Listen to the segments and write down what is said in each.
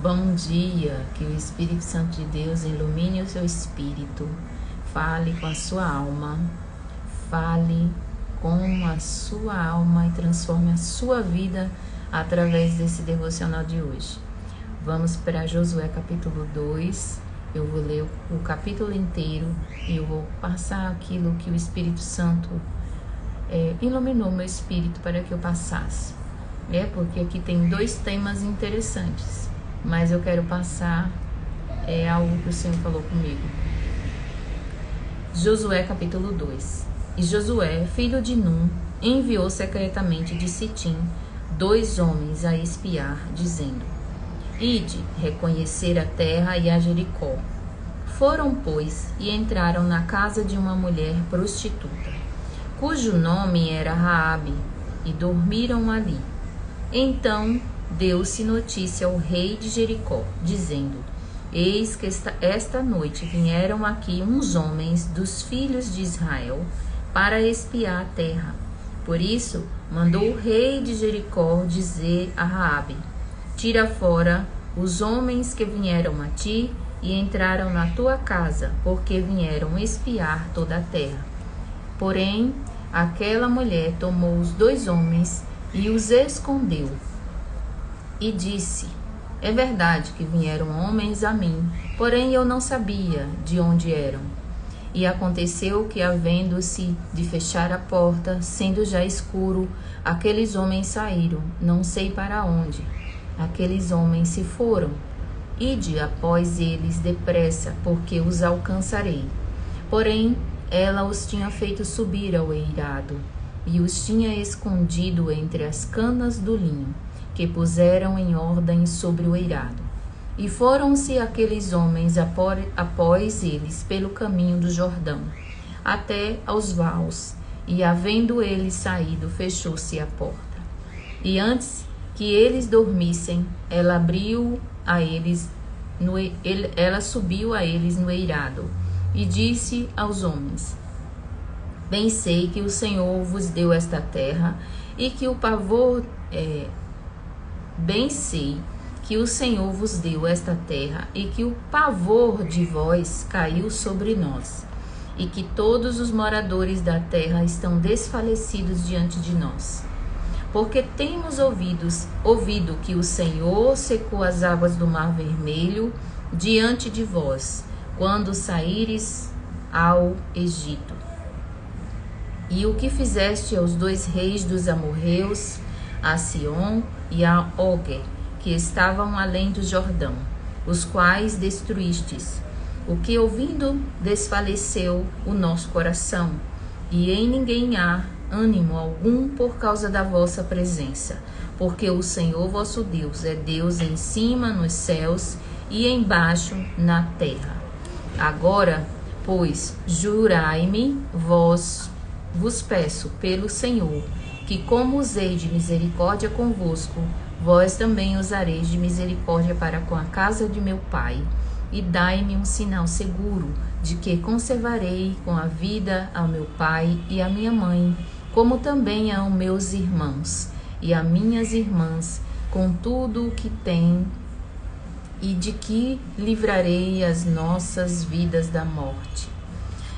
Bom dia, que o Espírito Santo de Deus ilumine o seu espírito, fale com a sua alma, fale com a sua alma e transforme a sua vida através desse devocional de hoje. Vamos para Josué capítulo 2, eu vou ler o capítulo inteiro e eu vou passar aquilo que o Espírito Santo iluminou meu espírito para que eu passasse. Porque aqui tem dois temas interessantes, mas eu quero passar algo que o Senhor falou comigo. Josué capítulo 2. E Josué, filho de Num, enviou secretamente de Sitim 2 homens a espiar, dizendo: Ide reconhecer a terra e a Jericó. Foram, pois, e entraram na casa de uma mulher prostituta, cujo nome era Raabe, e dormiram ali. Então deu-se notícia ao rei de Jericó, dizendo: Eis que esta noite vieram aqui uns homens dos filhos de Israel para espiar a terra. Por isso mandou o rei de Jericó dizer a Raabe: Tira fora os homens que vieram a ti e entraram na tua casa, porque vieram espiar toda a terra. Porém, aquela mulher tomou os 2 homens e os escondeu. E disse: É verdade que vieram homens a mim, porém eu não sabia de onde eram. E aconteceu que, havendo-se de fechar a porta, sendo já escuro, aqueles homens saíram, não sei para onde. Aqueles homens se foram. Ide após eles depressa, porque os alcançarei. Porém, ela os tinha feito subir ao eirado, e os tinha escondido entre as canas do linho, que puseram em ordem sobre o eirado. E foram-se aqueles homens após eles pelo caminho do Jordão, até aos vaus, e havendo eles saído, fechou-se a porta. E antes que eles dormissem, ela subiu a eles no eirado, e disse aos homens: Bem sei que o Senhor vos deu esta terra, e que o pavor de vós caiu sobre nós, e que todos os moradores da terra estão desfalecidos diante de nós. Porque temos ouvido que o Senhor secou as águas do Mar Vermelho diante de vós, quando saíres ao Egito. E o que fizeste aos 2 reis dos amorreus, a Sion e a Oger, que estavam além do Jordão, os quais destruístes. O que ouvindo desfaleceu o nosso coração, e em ninguém há ânimo algum por causa da vossa presença, porque o Senhor vosso Deus é Deus em cima nos céus e embaixo na terra. Agora, pois, jurai-me, vos peço pelo Senhor, que como usei de misericórdia convosco, vós também usareis de misericórdia para com a casa de meu pai, e dai-me um sinal seguro de que conservarei com a vida ao meu pai e à minha mãe, como também aos meus irmãos e a minhas irmãs, com tudo o que tem, e de que livrarei as nossas vidas da morte.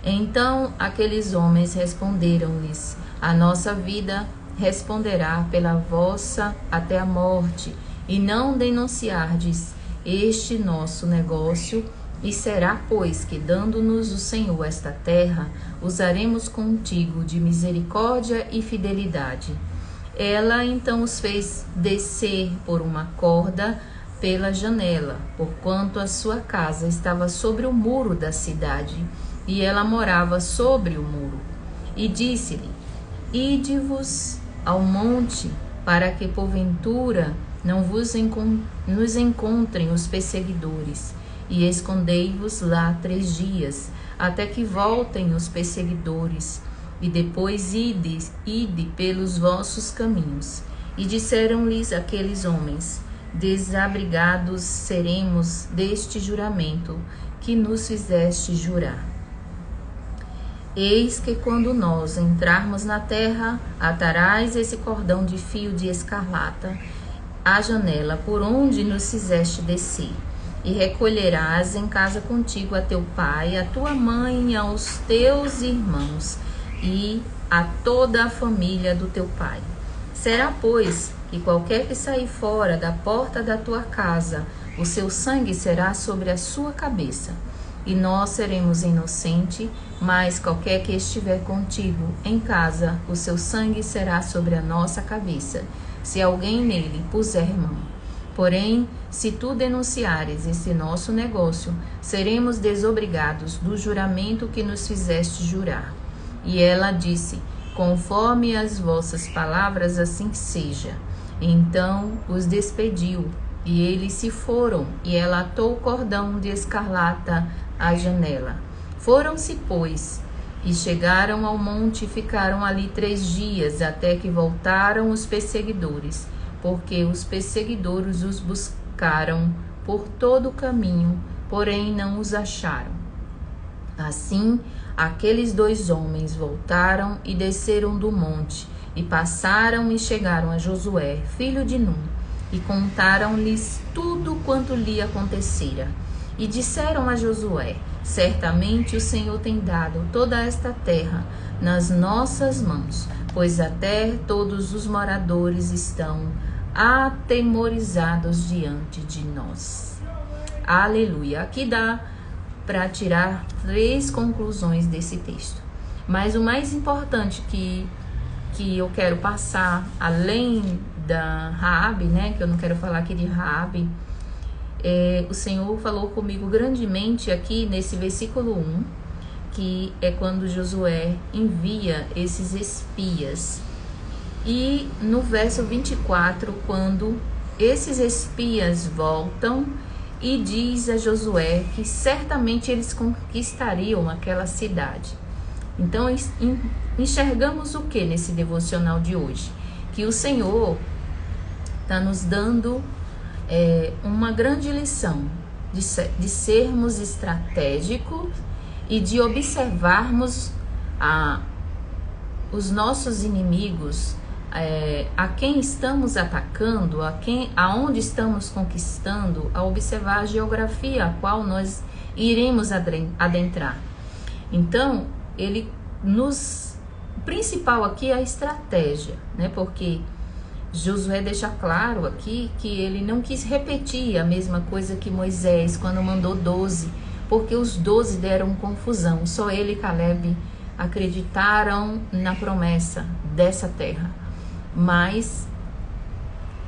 Então aqueles homens responderam-lhes: A nossa vida responderá pela vossa até a morte, e não denunciardes este nosso negócio. E será, pois, que dando-nos o Senhor esta terra, usaremos contigo de misericórdia e fidelidade. Ela então os fez descer por uma corda pela janela, porquanto a sua casa estava sobre o muro da cidade, e ela morava sobre o muro. E disse-lhe: Ide-vos ao monte, para que porventura não nos encontrem os perseguidores, e escondei-vos lá 3 dias, até que voltem os perseguidores, e depois ide pelos vossos caminhos. E disseram-lhes aqueles homens: Desabrigados seremos deste juramento que nos fizeste jurar. Eis que quando nós entrarmos na terra, atarás esse cordão de fio de escarlata à janela por onde nos fizeste descer, e recolherás em casa contigo a teu pai, a tua mãe, aos teus irmãos e a toda a família do teu pai. Será, pois, que qualquer que sair fora da porta da tua casa, o seu sangue será sobre a sua cabeça, e nós seremos inocentes, mas qualquer que estiver contigo em casa, o seu sangue será sobre a nossa cabeça, se alguém nele puser mão. Porém, se tu denunciares esse nosso negócio, seremos desobrigados do juramento que nos fizeste jurar. E ela disse: conforme as vossas palavras, assim seja. Então os despediu, e eles se foram, e ela atou o cordão de escarlata à janela. Foram-se, pois, e chegaram ao monte e ficaram ali 3 dias, até que voltaram os perseguidores, porque os perseguidores os buscaram por todo o caminho, porém não os acharam. Assim, aqueles 2 homens voltaram e desceram do monte, e passaram e chegaram a Josué, filho de Num, e contaram-lhes tudo quanto lhe acontecera. E disseram a Josué: certamente o Senhor tem dado toda esta terra nas nossas mãos, pois até todos os moradores estão atemorizados diante de nós. Aleluia. Aqui dá para tirar 3 conclusões desse texto. Mas o mais importante que eu quero passar, além da Raabe, né, que eu não quero falar aqui de Raabe, o Senhor falou comigo grandemente aqui nesse versículo 1, que é quando Josué envia esses espias. E no verso 24, quando esses espias voltam e diz a Josué que certamente eles conquistariam aquela cidade. Então, enxergamos o que nesse devocional de hoje? Que o Senhor está nos dando uma grande lição de sermos estratégicos e de observarmos os nossos inimigos, a quem estamos atacando, aonde estamos conquistando, a observar a geografia a qual nós iremos adentrar. Então, o principal aqui é a estratégia, né? Porque Josué deixa claro aqui que ele não quis repetir a mesma coisa que Moisés quando mandou 12, porque os 12 deram confusão. Só ele e Caleb acreditaram na promessa dessa terra. Mas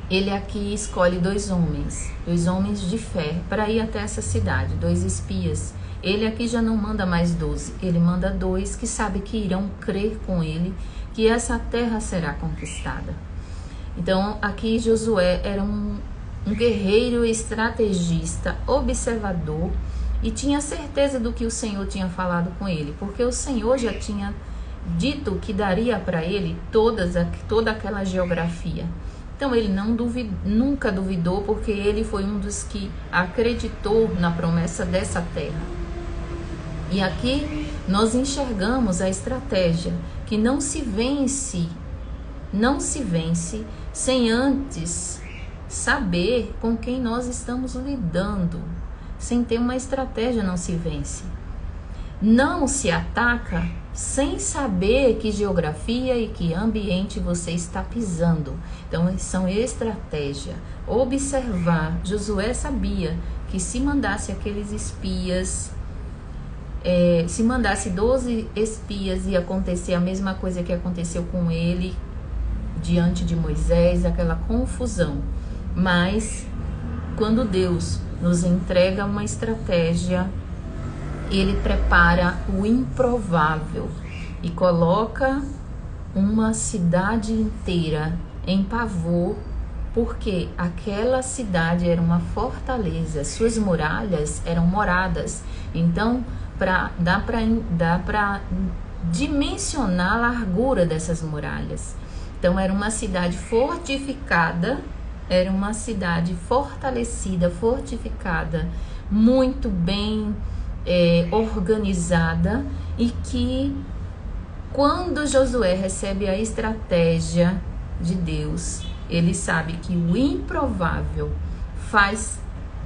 ele aqui escolhe 2 homens de fé para ir até essa cidade, 2 espias. Ele aqui já não manda mais 12, ele manda 2 que sabe que irão crer com ele, que essa terra será conquistada. Então aqui Josué era um guerreiro estrategista, observador, e tinha certeza do que o Senhor tinha falado com ele, porque o Senhor já tinha dito que daria para ele toda aquela geografia. Então ele nunca duvidou, porque ele foi um dos que acreditou na promessa dessa terra. E aqui nós enxergamos a estratégia, que não se vence sem antes saber com quem nós estamos lidando. Sem ter uma estratégia não se vence. Não se ataca sem saber que geografia e que ambiente você está pisando. Então, são estratégia. Observar. Josué sabia que se mandasse aqueles espias, se mandasse 12 espias, ia acontecer a mesma coisa que aconteceu com ele diante de Moisés, aquela confusão. Mas, quando Deus nos entrega uma estratégia, ele prepara o improvável e coloca uma cidade inteira em pavor, porque aquela cidade era uma fortaleza, suas muralhas eram moradas. Então, dá para dimensionar a largura dessas muralhas. Então, era uma cidade fortificada, era uma cidade fortalecida, fortificada, muito bem organizada, e que quando Josué recebe a estratégia de Deus, Ele sabe que o improvável faz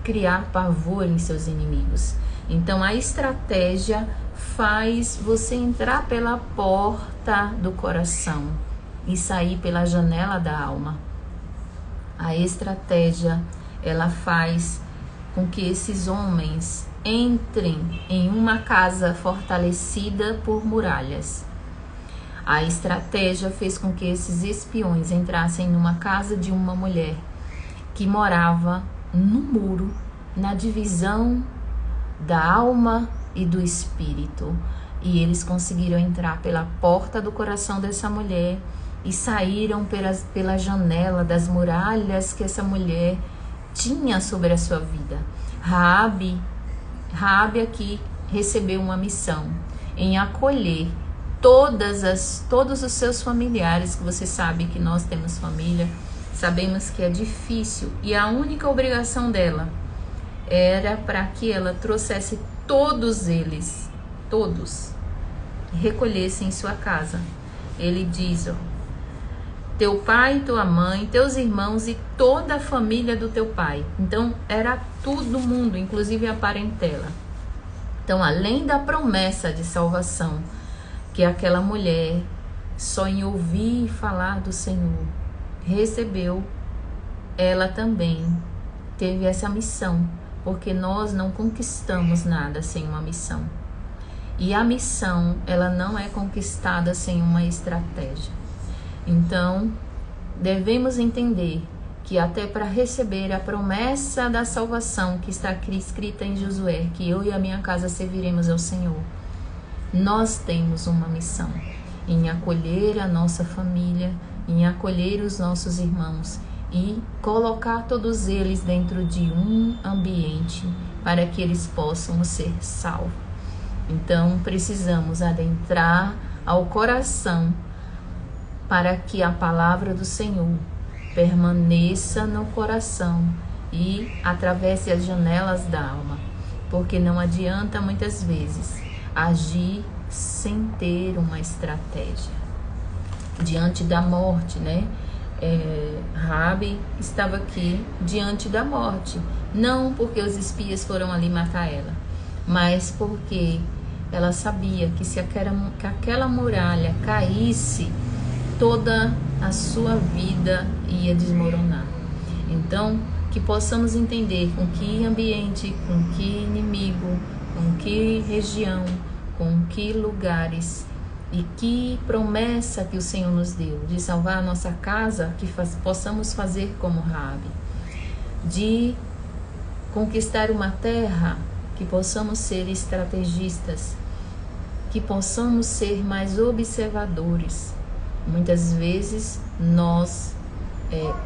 criar pavor em seus inimigos. Então a estratégia faz você entrar pela porta do coração e sair pela janela da alma. A estratégia, ela faz com que esses homens entrem em uma casa fortalecida por muralhas. A estratégia fez com que esses espiões entrassem numa casa de uma mulher que morava no muro, na divisão da alma e do espírito. E eles conseguiram entrar pela porta do coração dessa mulher e saíram pela janela das muralhas que essa mulher tinha sobre a sua vida. Raabe aqui recebeu uma missão em acolher todos os seus familiares, que você sabe que nós temos família, sabemos que é difícil, e a única obrigação dela era para que ela trouxesse todos eles, todos, recolhessem em sua casa. Ele diz, teu pai, tua mãe, teus irmãos e toda a família do teu pai. Então era todo mundo, inclusive a parentela. Então, além da promessa de salvação que aquela mulher só em ouvir falar do Senhor recebeu, ela também teve essa missão, porque nós não conquistamos nada sem uma missão. E a missão, ela não é conquistada sem uma estratégia. Então, devemos entender que até para receber a promessa da salvação que está escrita em Josué, que eu e a minha casa serviremos ao Senhor, nós temos uma missão em acolher a nossa família, em acolher os nossos irmãos e colocar todos eles dentro de um ambiente para que eles possam ser salvos. Então, precisamos adentrar ao coração para que a palavra do Senhor permaneça no coração e atravesse as janelas da alma, porque não adianta muitas vezes agir sem ter uma estratégia. Diante da morte, né? Raabe estava aqui diante da morte, não porque os espias foram ali matar ela, mas porque ela sabia que se aquela muralha caísse, toda a sua vida ia desmoronar. Então, que possamos entender com que ambiente, com que inimigo, com que região, com que lugares e que promessa que o Senhor nos deu de salvar a nossa casa, que possamos fazer como Raabe, de conquistar uma terra, que possamos ser estrategistas, que possamos ser mais observadores. Muitas vezes nós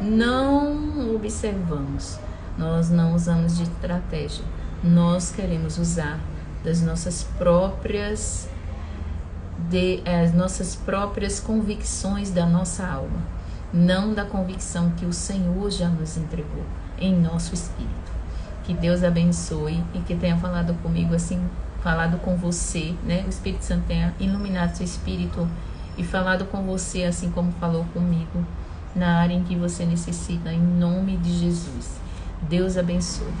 não observamos, nós não usamos de estratégia, nós queremos usar das nossas próprias as nossas próprias convicções da nossa alma, não da convicção que o Senhor já nos entregou em nosso espírito. Que Deus abençoe e que tenha falado comigo assim, falado com você, né? O Espírito Santo tenha iluminado seu espírito e falado com você assim como falou comigo, na área em que você necessita, em nome de Jesus. Deus abençoe.